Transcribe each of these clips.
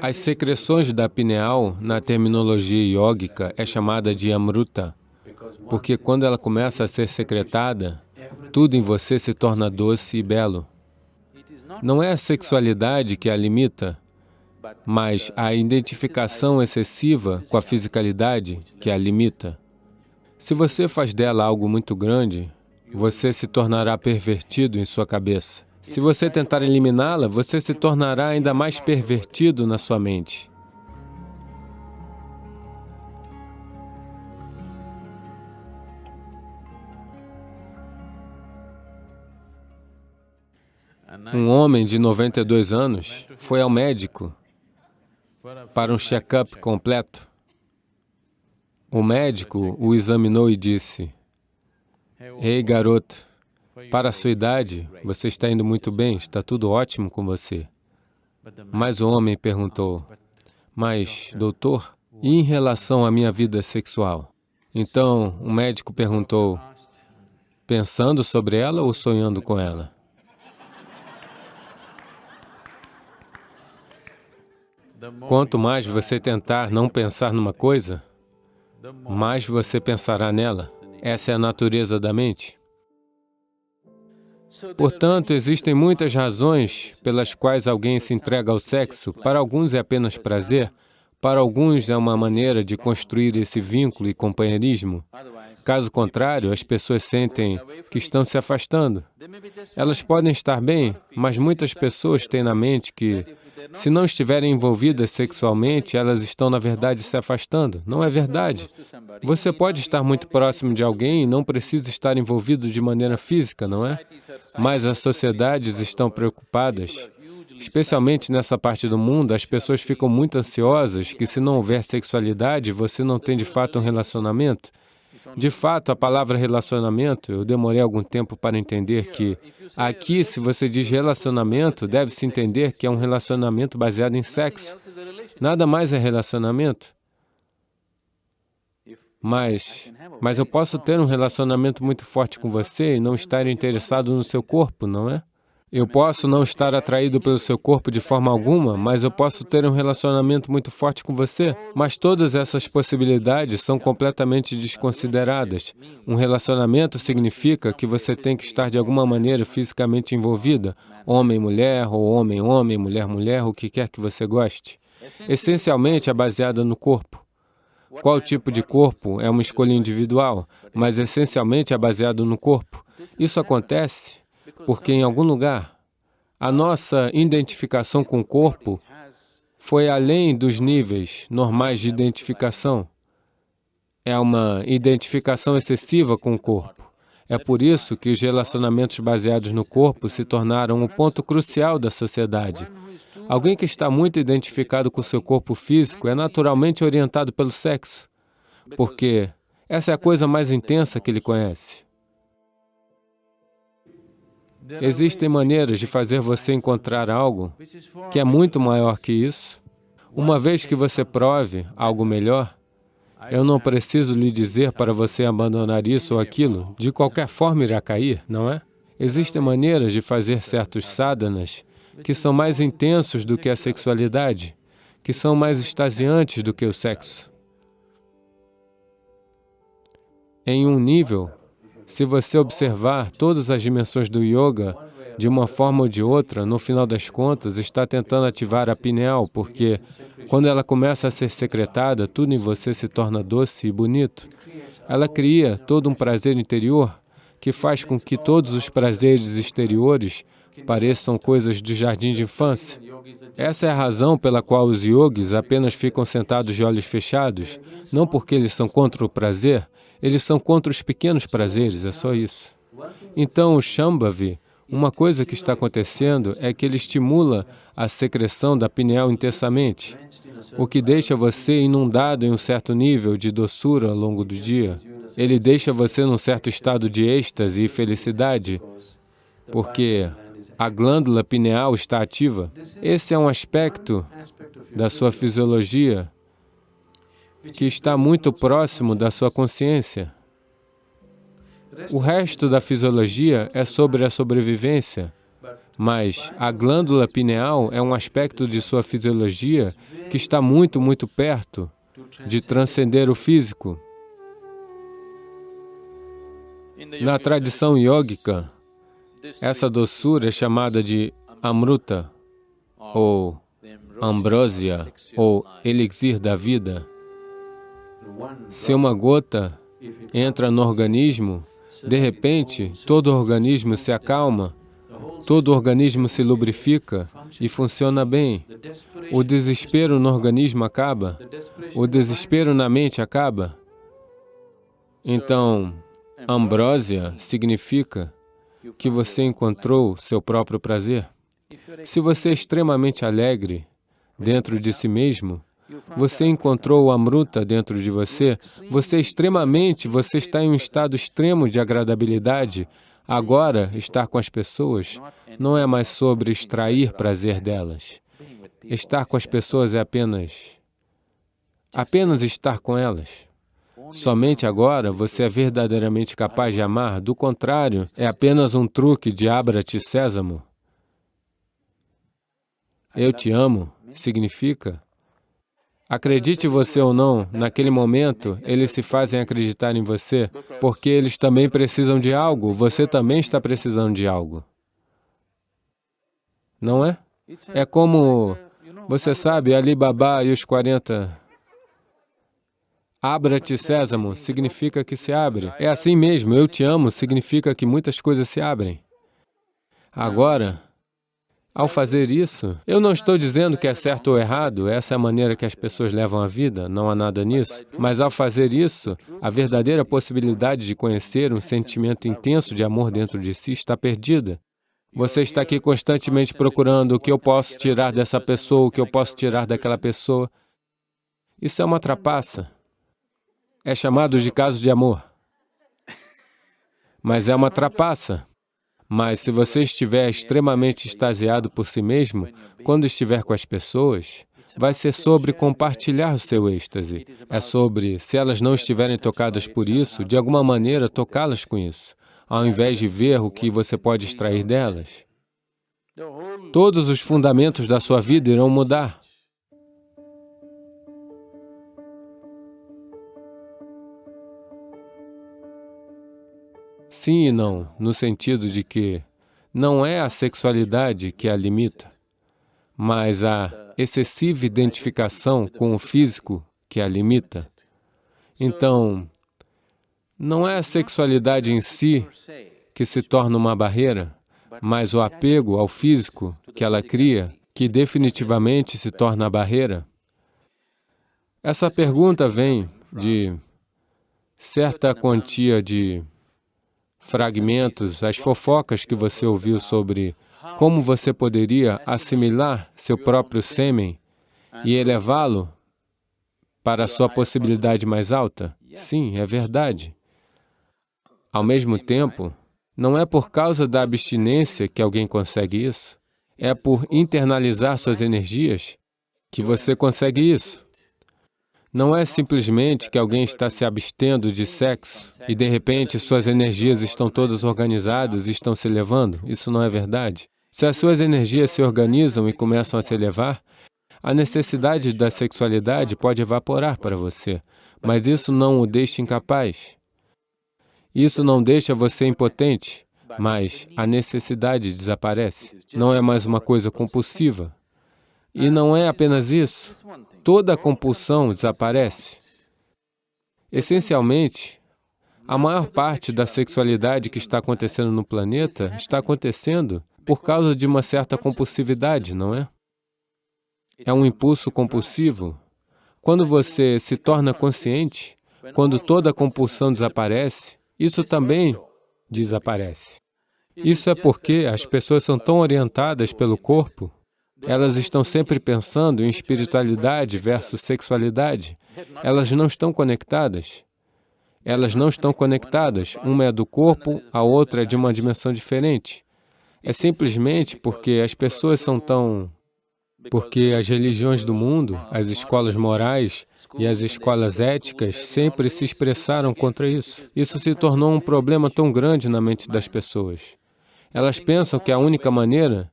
As secreções da pineal, na terminologia iógica, é chamada de amruta, porque quando ela começa a ser secretada, tudo em você se torna doce e belo. Não é a sexualidade que a limita, mas a identificação excessiva com a fisicalidade que a limita. Se você faz dela algo muito grande, você se tornará pervertido em sua cabeça. Se você tentar eliminá-la, você se tornará ainda mais pervertido na sua mente. Um homem de 92 anos foi ao médico para um check-up completo. O médico o examinou e disse: "Ei, garoto, para a sua idade, você está indo muito bem, está tudo ótimo com você." Mas o homem perguntou: "Mas, doutor, e em relação à minha vida sexual?" Então, o médico perguntou: "Pensando sobre ela ou sonhando com ela?" Quanto mais você tentar não pensar numa coisa, mais você pensará nela. Essa é a natureza da mente. Portanto, existem muitas razões pelas quais alguém se entrega ao sexo. Para alguns é apenas prazer, para alguns é uma maneira de construir esse vínculo e companheirismo. Caso contrário, as pessoas sentem que estão se afastando. Elas podem estar bem, mas muitas pessoas têm na mente que, se não estiverem envolvidas sexualmente, elas estão, na verdade, se afastando. Não é verdade. Você pode estar muito próximo de alguém e não precisa estar envolvido de maneira física, não é? Mas as sociedades estão preocupadas. Especialmente nessa parte do mundo, as pessoas ficam muito ansiosas que, se não houver sexualidade, você não tem de fato um relacionamento. De fato, a palavra relacionamento, eu demorei algum tempo para entender que aqui, se você diz relacionamento, deve-se entender que é um relacionamento baseado em sexo. Nada mais é relacionamento. Mas eu posso ter um relacionamento muito forte com você e não estar interessado no seu corpo, não é? Eu posso não estar atraído pelo seu corpo de forma alguma, mas eu posso ter um relacionamento muito forte com você. Mas todas essas possibilidades são completamente desconsideradas. Um relacionamento significa que você tem que estar de alguma maneira fisicamente envolvida, homem-mulher, ou homem-homem, mulher-mulher, o que quer que você goste. Essencialmente é baseada no corpo. Qual tipo de corpo é uma escolha individual, mas essencialmente é baseado no corpo. Isso acontece porque, em algum lugar, a nossa identificação com o corpo foi além dos níveis normais de identificação. É uma identificação excessiva com o corpo. É por isso que os relacionamentos baseados no corpo se tornaram um ponto crucial da sociedade. Alguém que está muito identificado com o seu corpo físico é naturalmente orientado pelo sexo, porque essa é a coisa mais intensa que ele conhece. Existem maneiras de fazer você encontrar algo que é muito maior que isso. Uma vez que você prove algo melhor, eu não preciso lhe dizer para você abandonar isso ou aquilo, de qualquer forma irá cair, não é? Existem maneiras de fazer certos sadhanas que são mais intensos do que a sexualidade, que são mais extasiantes do que o sexo. Em um nível, se você observar todas as dimensões do yoga, de uma forma ou de outra, no final das contas, está tentando ativar a pineal, porque quando ela começa a ser secretada, tudo em você se torna doce e bonito. Ela cria todo um prazer interior que faz com que todos os prazeres exteriores pareçam coisas do jardim de infância. Essa é a razão pela qual os yogis apenas ficam sentados de olhos fechados, não porque eles são contra o prazer, eles são contra os pequenos prazeres, é só isso. Então, o Shambhavi, uma coisa que está acontecendo é que ele estimula a secreção da pineal intensamente, o que deixa você inundado em um certo nível de doçura ao longo do dia. Ele deixa você num certo estado de êxtase e felicidade, porque a glândula pineal está ativa. Esse é um aspecto da sua fisiologia que está muito próximo da sua consciência. O resto da fisiologia é sobre a sobrevivência, Mas a glândula pineal é um aspecto de sua fisiologia que está muito, muito perto de transcender o físico. Na tradição yógica, essa doçura é chamada de amruta, ou ambrósia, ou elixir da vida. Se uma gota entra no organismo, de repente, todo o organismo se acalma, todo o organismo se lubrifica e funciona bem. O desespero no organismo acaba, o desespero na mente acaba. Então, ambrósia significa que você encontrou seu próprio prazer. Se você é extremamente alegre dentro de si mesmo, você encontrou o amruta dentro de você, você está em um estado extremo de agradabilidade. Agora, estar com as pessoas não é mais sobre extrair prazer delas. Estar com as pessoas é apenas estar com elas. Somente agora você é verdadeiramente capaz de amar, do contrário, é apenas um truque de abra-te sésamo. Eu te amo significa, acredite você ou não, naquele momento, eles se fazem acreditar em você, porque eles também precisam de algo, você também está precisando de algo. Não é? É como, você sabe, Ali Baba e os 40... Abra-te sésamo significa que se abre. É assim mesmo, eu te amo significa que muitas coisas se abrem. Agora, ao fazer isso, eu não estou dizendo que é certo ou errado, essa é a maneira que as pessoas levam a vida, não há nada nisso. Mas ao fazer isso, a verdadeira possibilidade de conhecer um sentimento intenso de amor dentro de si está perdida. Você está aqui constantemente procurando o que eu posso tirar dessa pessoa, o que eu posso tirar daquela pessoa. Isso é uma trapaça. É chamado de caso de amor. Mas é uma trapaça. Mas se você estiver extremamente extasiado por si mesmo, quando estiver com as pessoas, vai ser sobre compartilhar o seu êxtase. É sobre, se elas não estiverem tocadas por isso, de alguma maneira tocá-las com isso, ao invés de ver o que você pode extrair delas. Todos os fundamentos da sua vida irão mudar. Sim e não, no sentido de que não é a sexualidade que a limita, mas a excessiva identificação com o físico que a limita. Então, não é a sexualidade em si que se torna uma barreira, mas o apego ao físico que ela cria, que definitivamente se torna a barreira. Essa pergunta vem de certa quantia de fragmentos, as fofocas que você ouviu sobre como você poderia assimilar seu próprio sêmen e elevá-lo para a sua possibilidade mais alta. Sim, é verdade. Ao mesmo tempo, não é por causa da abstinência que alguém consegue isso, é por internalizar suas energias que você consegue isso. Não é simplesmente que alguém está se abstendo de sexo e, de repente, suas energias estão todas organizadas e estão se elevando. Isso não é verdade. Se as suas energias se organizam e começam a se elevar, a necessidade da sexualidade pode evaporar para você, mas isso não o deixa incapaz. Isso não deixa você impotente, mas a necessidade desaparece. Não é mais uma coisa compulsiva. E não é apenas isso. Toda a compulsão desaparece. Essencialmente, a maior parte da sexualidade que está acontecendo no planeta está acontecendo por causa de uma certa compulsividade, não é? É um impulso compulsivo. Quando você se torna consciente, quando toda a compulsão desaparece, isso também desaparece. Isso é porque as pessoas são tão orientadas pelo corpo, elas estão sempre pensando em espiritualidade versus sexualidade. Elas não estão conectadas. Elas não estão conectadas. Uma é do corpo, a outra é de uma dimensão diferente. É simplesmente porque as pessoas são tão... Porque as religiões do mundo, as escolas morais e as escolas éticas sempre se expressaram contra isso. Isso se tornou um problema tão grande na mente das pessoas. Elas pensam que a única maneira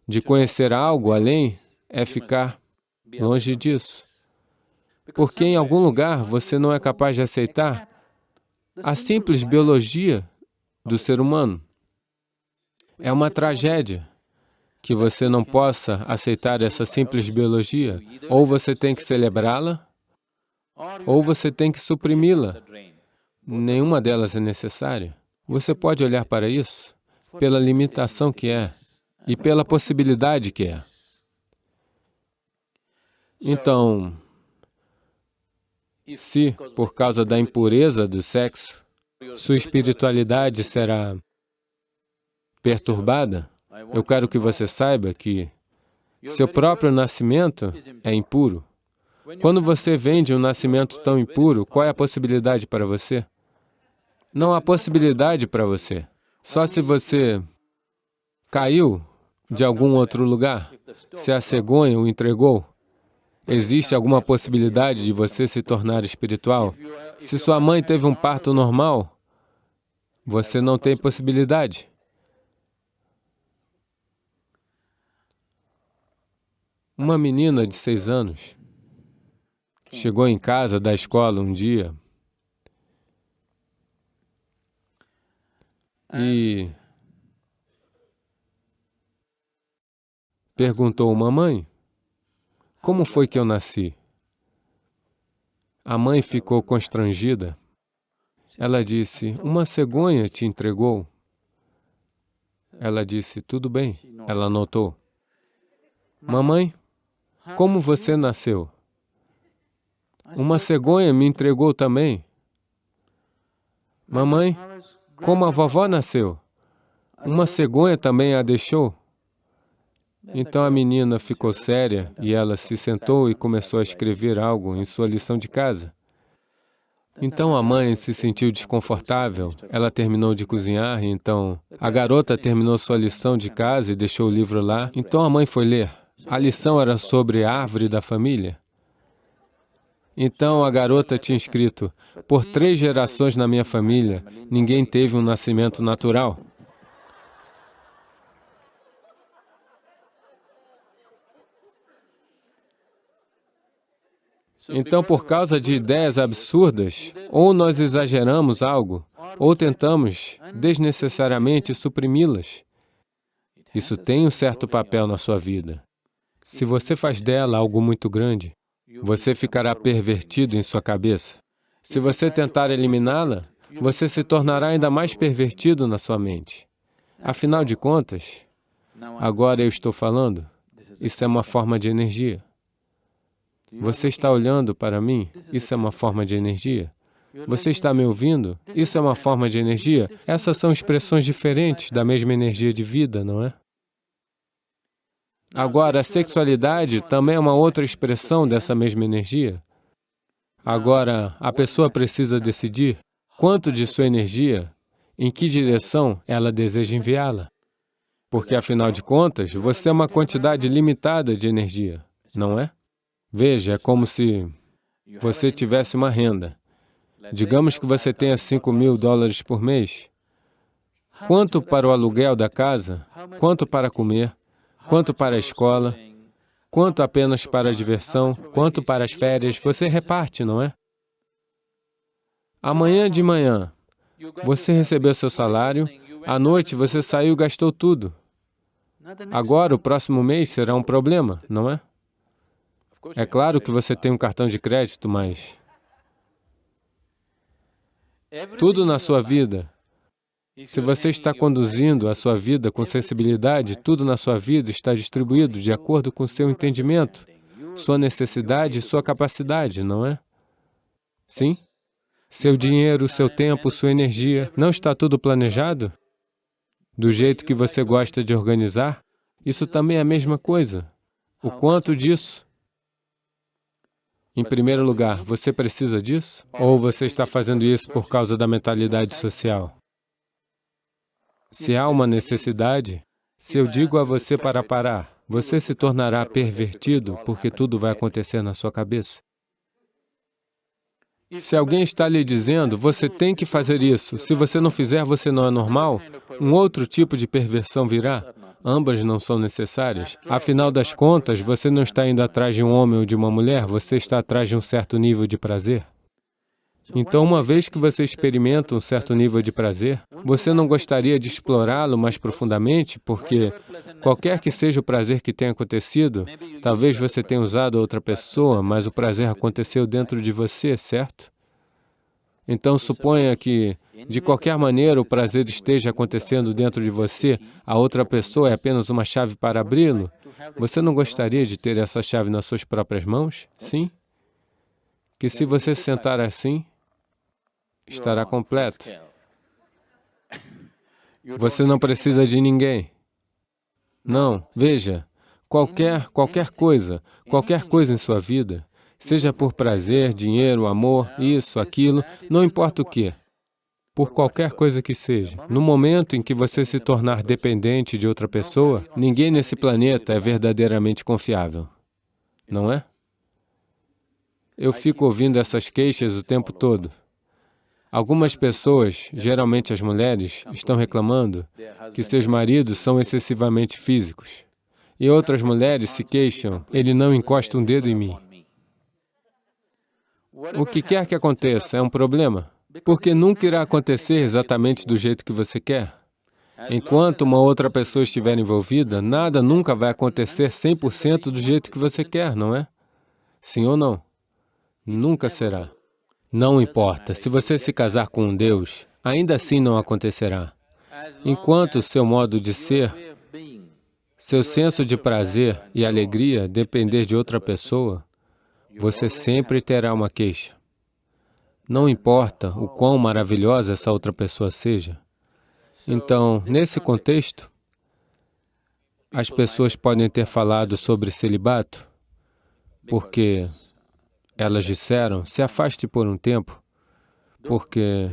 de conhecer algo além é ficar longe disso. Porque em algum lugar você não é capaz de aceitar a simples biologia do ser humano. É uma tragédia que você não possa aceitar essa simples biologia. Ou você tem que celebrá-la, ou você tem que suprimi-la. Nenhuma delas é necessária. Você pode olhar para isso pela limitação que é e pela possibilidade que é. Então, se, por causa da impureza do sexo, sua espiritualidade será perturbada, eu quero que você saiba que seu próprio nascimento é impuro. Quando você vem de um nascimento tão impuro, qual é a possibilidade para você? Não há possibilidade para você. Só se você caiu de algum outro lugar, se a cegonha o entregou, existe alguma possibilidade de você se tornar espiritual? Se sua mãe teve um parto normal, você não tem possibilidade. Uma menina de 6 anos chegou em casa da escola um dia e perguntou: mamãe, como foi que eu nasci? A mãe ficou constrangida. Ela disse: uma cegonha te entregou. Ela disse: tudo bem. Ela anotou. Mamãe, como você nasceu? Uma cegonha me entregou também. Mamãe, como a vovó nasceu? Uma cegonha também a deixou? Então a menina ficou séria e ela se sentou e começou a escrever algo em sua lição de casa. Então a mãe se sentiu desconfortável, ela terminou de cozinhar, e então a garota terminou sua lição de casa e deixou o livro lá. Então a mãe foi ler. A lição era sobre a árvore da família. Então a garota tinha escrito: por 3 gerações na minha família, ninguém teve um nascimento natural. Então, por causa de ideias absurdas, ou nós exageramos algo, ou tentamos desnecessariamente suprimi-las. Isso tem um certo papel na sua vida. Se você faz dela algo muito grande, você ficará pervertido em sua cabeça. Se você tentar eliminá-la, você se tornará ainda mais pervertido na sua mente. Afinal de contas, agora eu estou falando, isso é uma forma de energia. Você está olhando para mim? Isso é uma forma de energia. Você está me ouvindo? Isso é uma forma de energia. Essas são expressões diferentes da mesma energia de vida, não é? Agora, a sexualidade também é uma outra expressão dessa mesma energia. Agora, a pessoa precisa decidir quanto de sua energia, em que direção ela deseja enviá-la. Porque, afinal de contas, você é uma quantidade limitada de energia, não é? Veja, é como se você tivesse uma renda. Digamos que você tenha $5.000 por mês. Quanto para o aluguel da casa? Quanto para comer? Quanto para a escola? Quanto apenas para a diversão? Quanto para as férias? Você reparte, não é? Amanhã de manhã, você recebeu seu salário, à noite você saiu e gastou tudo. Agora, o próximo mês será um problema, não é? É claro que você tem um cartão de crédito, mas tudo na sua vida, se você está conduzindo a sua vida com sensibilidade, tudo na sua vida está distribuído de acordo com seu entendimento, sua necessidade e sua capacidade, não é? Sim? Seu dinheiro, seu tempo, sua energia, não está tudo planejado? Do jeito que você gosta de organizar? Isso também é a mesma coisa. O quanto disso? Em primeiro lugar, você precisa disso? Ou você está fazendo isso por causa da mentalidade social? Se há uma necessidade, se eu digo a você para parar, você se tornará pervertido porque tudo vai acontecer na sua cabeça. Se alguém está lhe dizendo, você tem que fazer isso, se você não fizer, você não é normal, um outro tipo de perversão virá. Ambas não são necessárias. Afinal das contas, você não está indo atrás de um homem ou de uma mulher, você está atrás de um certo nível de prazer. Então, uma vez que você experimenta um certo nível de prazer, você não gostaria de explorá-lo mais profundamente, porque qualquer que seja o prazer que tenha acontecido, talvez você tenha usado outra pessoa, mas o prazer aconteceu dentro de você, certo? Então, suponha que, de qualquer maneira, o prazer esteja acontecendo dentro de você, a outra pessoa é apenas uma chave para abri-lo. Você não gostaria de ter essa chave nas suas próprias mãos? Sim? Que se você sentar assim, estará completo. Você não precisa de ninguém. Não, veja, qualquer coisa em sua vida, seja por prazer, dinheiro, amor, isso, aquilo, não importa o que, por qualquer coisa que seja. No momento em que você se tornar dependente de outra pessoa, ninguém nesse planeta é verdadeiramente confiável, não é? Eu fico ouvindo essas queixas o tempo todo. Algumas pessoas, geralmente as mulheres, estão reclamando que seus maridos são excessivamente físicos. E outras mulheres se queixam, ele não encosta um dedo em mim. O que quer que aconteça é um problema, porque nunca irá acontecer exatamente do jeito que você quer. Enquanto uma outra pessoa estiver envolvida, nada nunca vai acontecer 100% do jeito que você quer, não é? Sim ou não? Nunca será. Não importa, se você se casar com um Deus, ainda assim não acontecerá. Enquanto o seu modo de ser, seu senso de prazer e alegria depender de outra pessoa, você sempre terá uma queixa. Não importa o quão maravilhosa essa outra pessoa seja. Então, nesse contexto, as pessoas podem ter falado sobre celibato, porque elas disseram, se afaste por um tempo, porque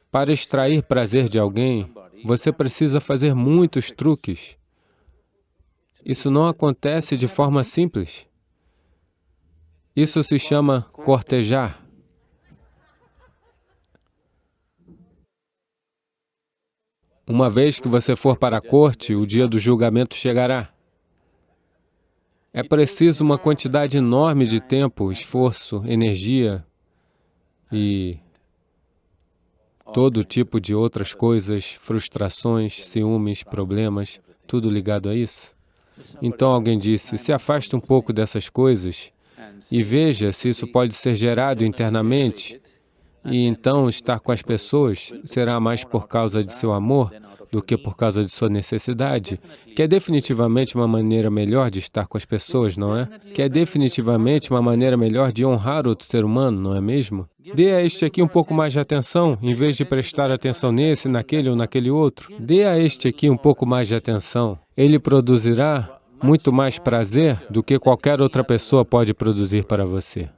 para extrair prazer de alguém, você precisa fazer muitos truques. Isso não acontece de forma simples. Isso se chama cortejar. Uma vez que você for para a corte, o dia do julgamento chegará. É preciso uma quantidade enorme de tempo, esforço, energia e todo tipo de outras coisas, frustrações, ciúmes, problemas, tudo ligado a isso. Então alguém disse, se afaste um pouco dessas coisas e veja se isso pode ser gerado internamente, e então estar com as pessoas será mais por causa de seu amor do que por causa de sua necessidade, que é definitivamente uma maneira melhor de estar com as pessoas, não é? Que é definitivamente uma maneira melhor de honrar outro ser humano, não é mesmo? Dê a este aqui um pouco mais de atenção, em vez de prestar atenção nesse, naquele ou naquele outro. Dê a este aqui um pouco mais de atenção. Ele produzirá muito mais prazer do que qualquer outra pessoa pode produzir para você.